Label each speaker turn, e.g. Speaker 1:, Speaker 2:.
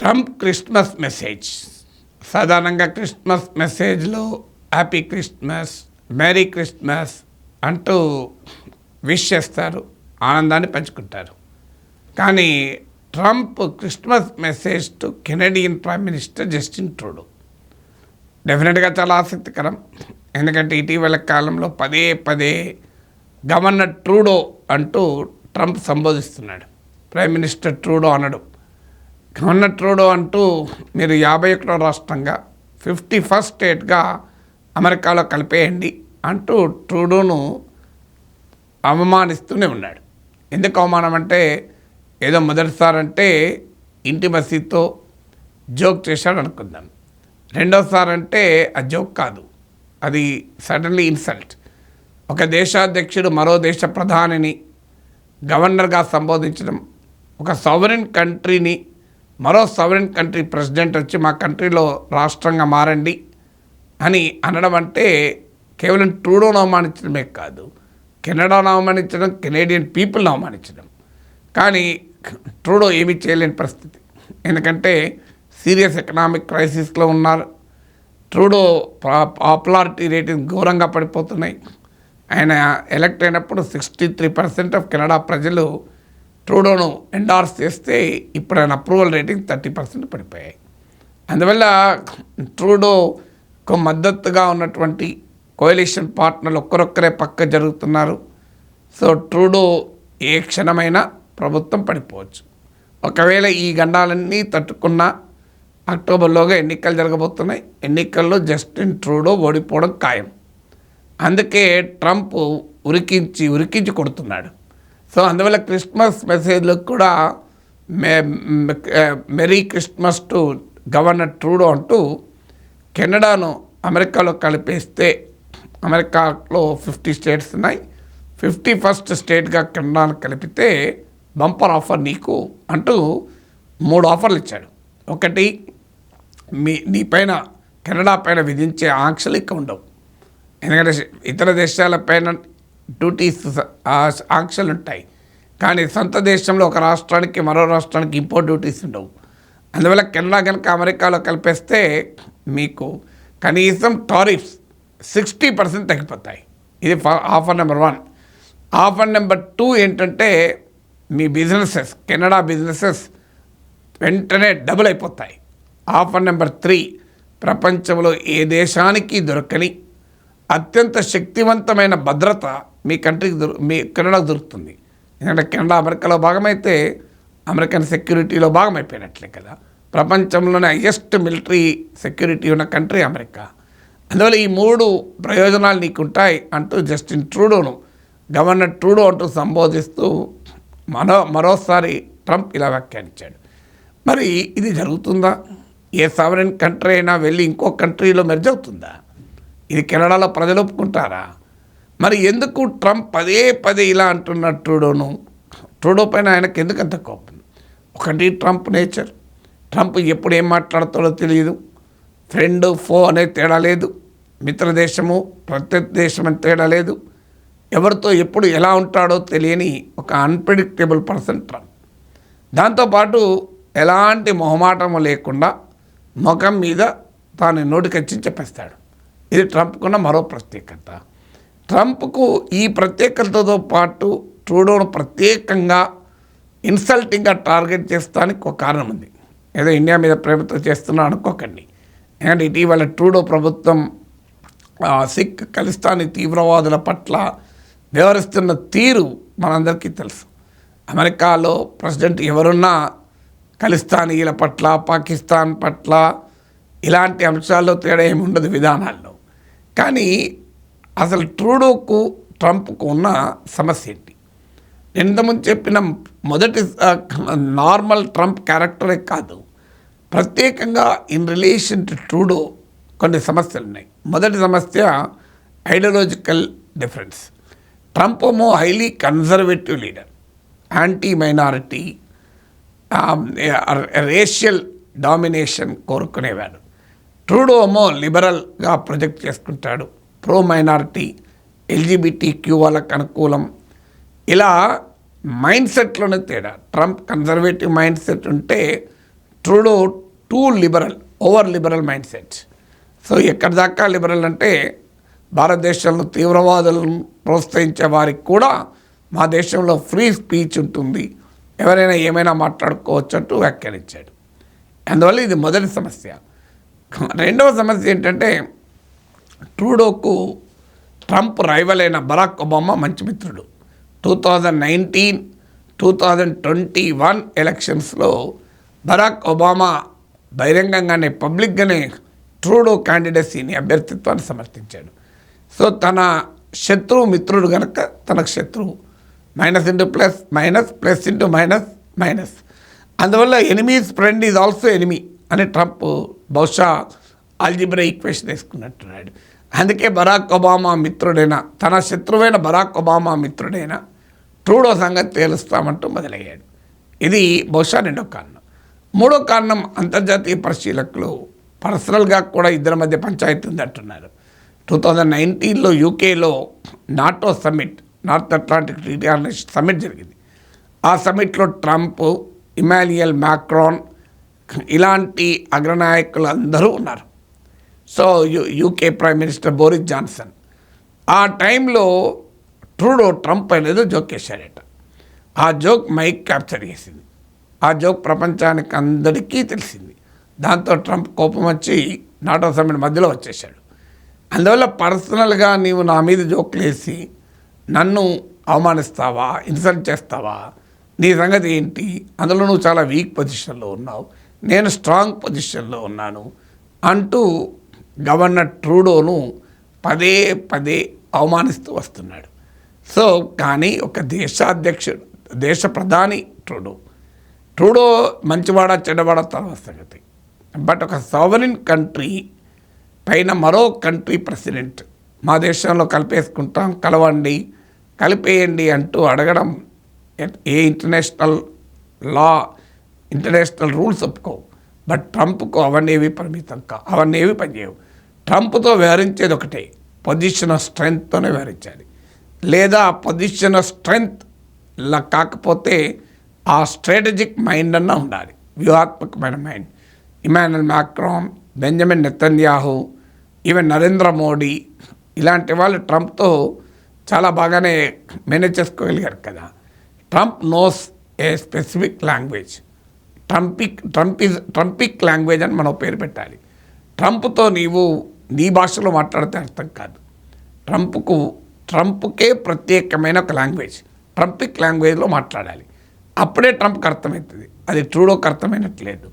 Speaker 1: Trump Christmas message. సాధారణంగా Christmas మెసేజ్లో happy Christmas, merry Christmas అంటూ విష్ చేస్తారు, ఆనందాన్ని పంచుకుంటారు. కానీ Trump Christmas message to Canadian prime minister Justin Trudeau డెఫినెట్గా చాలా ఆసక్తికరం. ఎందుకంటే ఇటీవల కాలంలో పదే పదే గవర్నర్ ట్రూడో అంటూ ట్రంప్ సంబోధిస్తున్నాడు. ప్రైమ్ మినిస్టర్ ట్రూడో అనడు. గవర్నర్ ట్రూడో అంటూ మీరు 51వ రాష్ట్రంగా 51st స్టేట్గా అమెరికాలో కలిపేయండి అంటూ ట్రూడోను అవమానిస్తూనే ఉన్నాడు. ఎందుకు అవమానం అంటే ఏదో మొదటిసారి అంటే ఇంటిమసీతో జోక్ చేశాడు అనుకుందాం. రెండోసారి అంటే ఆ జోక్ కాదు, అది సడన్లీ ఇన్సల్ట్. ఒక దేశాధ్యక్షుడు మరో దేశ ప్రధానిని గవర్నర్గా సంబోధించడం, ఒక సావరెన్ కంట్రీని మరో సావరెన్ కంట్రీ ప్రెసిడెంట్ వచ్చి మా కంట్రీలో రాష్ట్రంగా మారండి అని అనడం అంటే కేవలం ట్రూడోను అవమానించడమే కాదు, కెనడాను అవమానించడం, కెనేడియన్ పీపుల్ని అవమానించడం. కానీ ట్రూడో ఏమీ చేయలేని పరిస్థితి. ఎందుకంటే సీరియస్ ఎకనామిక్ క్రైసిస్లో ఉన్నారు. ట్రూడో పాపులారిటీ రేటింగ్ ఘోరంగా పడిపోతున్నాయి. ఆయన ఎలక్ట్ అయినప్పుడు 63% ఆఫ్ కెనడా ప్రజలు ట్రూడోను ఎండార్స్ చేస్తే ఇప్పుడు ఆయన అప్రూవల్ రేటింగ్ 30% పడిపోయాయి. అందువల్ల ట్రూడోకు మద్దతుగా ఉన్నటువంటి కోalition పార్ట్నర్లు ఒక్కరొక్కరే పక్క జరుగుతున్నారు. సో ట్రూడో ఏ క్షణమైనా ప్రభుత్వం పడిపోవచ్చు. ఒకవేళ ఈ గండాలన్నీ తట్టుకున్న అక్టోబర్లోగా ఎన్నికలు జరగబోతున్నాయి. ఎన్నికల్లో జస్టిన్ ట్రూడో ఓడిపోవడం ఖాయం. అందుకే ట్రంప్ ఉరికించి కొడుతున్నాడు. సో అందువల్ల క్రిస్మస్ మెసేజ్లో కూడా merry Christmas to governor Trudeau అంటూ కెనడాను అమెరికాలో కలిపేస్తే, అమెరికాలో 50 స్టేట్స్ ఉన్నాయి, 51st స్టేట్గా కెనడాను కలిపితే బంపర్ ఆఫర్ నీకు అంటూ 3 ఆఫర్లు ఇచ్చాడు. ఒకటి, నీ పైన కెనడా పైన విధించే ఆంక్షలు ఇక ఉండవు. ఎందుకంటే ఇతర దేశాల పైన డ్యూటీస్ ఆంక్షలు ఉంటాయి, కానీ సొంత దేశంలో ఒక రాష్ట్రానికి మరో రాష్ట్రానికి ఇంపోర్ట్ డ్యూటీస్ ఉండవు. అందువల్ల కెనడా కనుక అమెరికాలో కలిపేస్తే మీకు కనీసం టారిఫ్స్ 60% తగ్గిపోతాయి. ఇది ఆఫర్ నెంబర్ 1. ఆఫర్ నెంబర్ 2 ఏంటంటే మీ బిజినెసెస్, కెనడా బిజినెసెస్ వెంటనే డబుల్ అయిపోతాయి. ఆఫర్ నెంబర్ 3, ప్రపంచంలో ఏ దేశానికి దొరకని అత్యంత శక్తివంతమైన భద్రత మీ కంట్రీకి మీ కెనడాకు దొరుకుతుంది. ఎందుకంటే కెనడా అమెరికాలో భాగమైతే అమెరికన్ సెక్యూరిటీలో భాగమైపోయినట్లే కదా. ప్రపంచంలోనే హైయెస్ట్ మిలిటరీ సెక్యూరిటీ ఉన్న కంట్రీ అమెరికా. అందువల్ల ఈ 3 ప్రయోజనాలు నీకుంటాయి అంటూ జస్టిన్ ట్రూడోను గవర్నర్ ట్రూడో అంటూ సంబోధిస్తూ మరోసారి ట్రంప్ ఇలా వ్యాఖ్యానించాడు. మరి ఇది జరుగుతుందా? ఏ సావరెన్ కంట్రీ అయినా వెళ్ళి ఇంకో కంట్రీలో మెర్జ్ అవుతుందా? ఇది కెనడాలో ప్రజలు ఒప్పుకుంటారా? మరి ఎందుకు ట్రంప్ పదే పదే ఇలా అంటున్న ట్రూడో పైన ఆయనకు ఎందుకు అంత కోపం? ఒకటి ట్రంప్ నేచర్. ట్రంప్ ఎప్పుడు ఏం మాట్లాడతాడో తెలియదు. ఫ్రెండ్, ఫో అనే తేడా లేదు, మిత్ర దేశము ప్రత్యర్థి దేశం అని తేడా లేదు. ఎవరితో ఎప్పుడు ఎలా ఉంటాడో తెలియని ఒక అన్ప్రెడిక్టబుల్ పర్సన్ ట్రంప్. దాంతోపాటు ఎలాంటి మొహమాటము లేకుండా ముఖం మీద తాను నోటికొచ్చి చెప్పేస్తాడు. ఇది ట్రంప్కున్న మరో ప్రత్యేకత. ట్రంప్కు ఈ ప్రత్యేకతతో పాటు ట్రూడోను ప్రత్యేకంగా ఇన్సల్టింగ్గా టార్గెట్ చేస్తానికి ఒక కారణం ఉంది. ఏదో ఇండియా మీద ప్రేమతో చేస్తున్నా అనుకోకండి. ఎందుకంటే ఇటీవల ట్రూడో ప్రభుత్వం సిక్ ఖలిస్తానీ తీవ్రవాదుల పట్ల వ్యవహరిస్తున్న తీరు మనందరికీ తెలుసు. అమెరికాలో ప్రెసిడెంట్ ఎవరున్నా ఖలిస్తానీల పట్ల, పాకిస్తాన్ పట్ల ఇలాంటి అంశాల్లో తేడా ఏమి ఉండదు విధానాల్లో. కానీ అసలు ట్రూడోకు ట్రంప్కు ఉన్న సమస్య ఏంటి? ఇంతకుముందు చెప్పిన మొదటి నార్మల్ ట్రంప్ క్యారెక్టరే కాదు, ప్రత్యేకంగా ఇన్ రిలేషన్ టు ట్రూడో కొన్ని సమస్యలు ఉన్నాయి. మొదటి సమస్య ఐడియాలజికల్ డిఫరెన్స్. ట్రంప్ ఏమో highly conservative leader, anti minority, racial domination కోరుకునేవాడు. ట్రూడో ఏమో లిబరల్గా ప్రొజెక్ట్ చేసుకుంటాడు, ప్రో మైనారిటీ, LGBTQ వాళ్ళకు అనుకూలం. ఇలా మైండ్ సెట్లోనే తేడా. ట్రంప్ కన్జర్వేటివ్ మైండ్ సెట్ ఉంటే Trudeau too liberal, over liberal mind set. So ఎక్కడి దాకా లిబరల్ అంటే భారతదేశంలో తీవ్రవాదులను ప్రోత్సహించే వారికి కూడా మా దేశంలో ఫ్రీ స్పీచ్ ఉంటుంది, ఎవరైనా ఏమైనా మాట్లాడుకోవచ్చు అంటూ వ్యాఖ్యానించాడు. అందువల్ల ఇది మొదటి సమస్య. రెండవ సమస్య ఏంటంటే ట్రూడోకు ట్రంప్ రైవల్ అయిన బరాక్ ఒబామా మంచి మిత్రుడు. 2019, 2021 ఎలక్షన్స్లో బరాక్ ఒబామా బహిరంగంగానే పబ్లిక్గానే ట్రూడో క్యాండిడసీని అభ్యర్థిత్వాన్ని సమర్థించాడు. సో తన శత్రువు మిత్రుడు కనుక తనకు శత్రువు, minus into plus minus, plus into minus minus. అందువల్ల enemy's friend is also enemy అని ట్రంప్ బహుశా ఆల్జిబ్రా ఈక్వేషన్ వేసుకున్నట్టున్నాడు. అందుకే బరాక్ ఒబామా మిత్రుడైన, తన శత్రువైన బరాక్ ఒబామా మిత్రుడైన ట్రూడో సంగతి తేలుస్తామంటూ మొదలయ్యాడు. ఇది బహుశా రెండో కారణం. మూడో కారణం అంతర్జాతీయ పరిశీలకులు పర్సనల్గా కూడా ఇద్దరి మధ్య పంచాయతీ ఉంది అంటున్నారు. 2019లో యూకేలో NATO summit, North Atlantic Treaty Organization summit జరిగింది. ఆ సమ్మిట్లో ట్రంప్, ఇమాన్యుయల్ మ్యాక్రాన్ ఇలాంటి అగ్రనాయకులు అందరూ ఉన్నారు. So UK prime minister Boris Johnson ఆ టైంలో ట్రూడో ట్రంప్ అనేది జోక్ వేశాడట. ఆ జోక్ మైక్ క్యాప్చర్ చేసింది. ఆ జోక్ ప్రపంచానికి అందరికీ తెలిసింది. దాంతో ట్రంప్ కోపం వచ్చి నాటో సమ్మిట్ మధ్యలో వచ్చేసాడు. అందువల్ల పర్సనల్గా నీవు నా మీద జోక్లు వేసి నన్ను అవమానిస్తావా, ఇన్సల్ట్ చేస్తావా, నీ సంగతి ఏంటి, అందులో నువ్వు చాలా వీక్ పొజిషన్లో ఉన్నావు, నేను స్ట్రాంగ్ పొజిషన్లో ఉన్నాను అంటూ గవర్నర్ ట్రూడోను పదే పదే అవమానిస్తూ వస్తున్నాడు. సో కానీ ఒక దేశాధ్యక్షుడు, దేశ ప్రధాని ట్రూడో మంచివాడా చెడ్డవాడా తర్వాత సంగతి. బట్ ఒక సావరిన్ కంట్రీ పైన మరో కంట్రీ ప్రెసిడెంట్ మా దేశంలో కలిపేసుకుంటాం, కలవండి, కలిపేయండి అంటూ అడగడం ఏ ఇంటర్నేషనల్ లా, ఇంటర్నేషనల్ రూల్స్ ఒప్పుకోవు. బట్ ట్రంప్కు అవన్నీ పరిమితం అవన్నీ పనిచేయవు. ట్రంప్తో వ్యవహరించేది ఒకటే, పొజిషన్ ఆఫ్ స్ట్రెంగ్త్తోనే వ్యవహరించాలి. లేదా పొజిషన్ ఆఫ్ స్ట్రెంగ్త్ కాకపోతే ఆ స్ట్రాటజిక్ మైండ్ అన్న ఉండాలి, వ్యూహాత్మకమైన mind. Emmanuel Macron, Benjamin Netanyahu, even Narendra Modi ఇలాంటి వాళ్ళు ట్రంప్తో చాలా బాగానే మేనేజ్ చేసుకోగలిగారు కదా. Trump knows a specific language, Trumpic language అని మనం పేరు పెట్టాలి. ట్రంప్తో నీవు నీ భాషలో మాట్లాడితే అర్థం కాదు. ట్రంప్కే ప్రత్యేకమైన ఒక లాంగ్వేజ్, ట్రంపిక్ లాంగ్వేజ్లో మాట్లాడాలి. అప్పుడే ట్రంప్కి అర్థమవుతుంది. అది ట్రూడోకి అర్థమైనట్లేదు.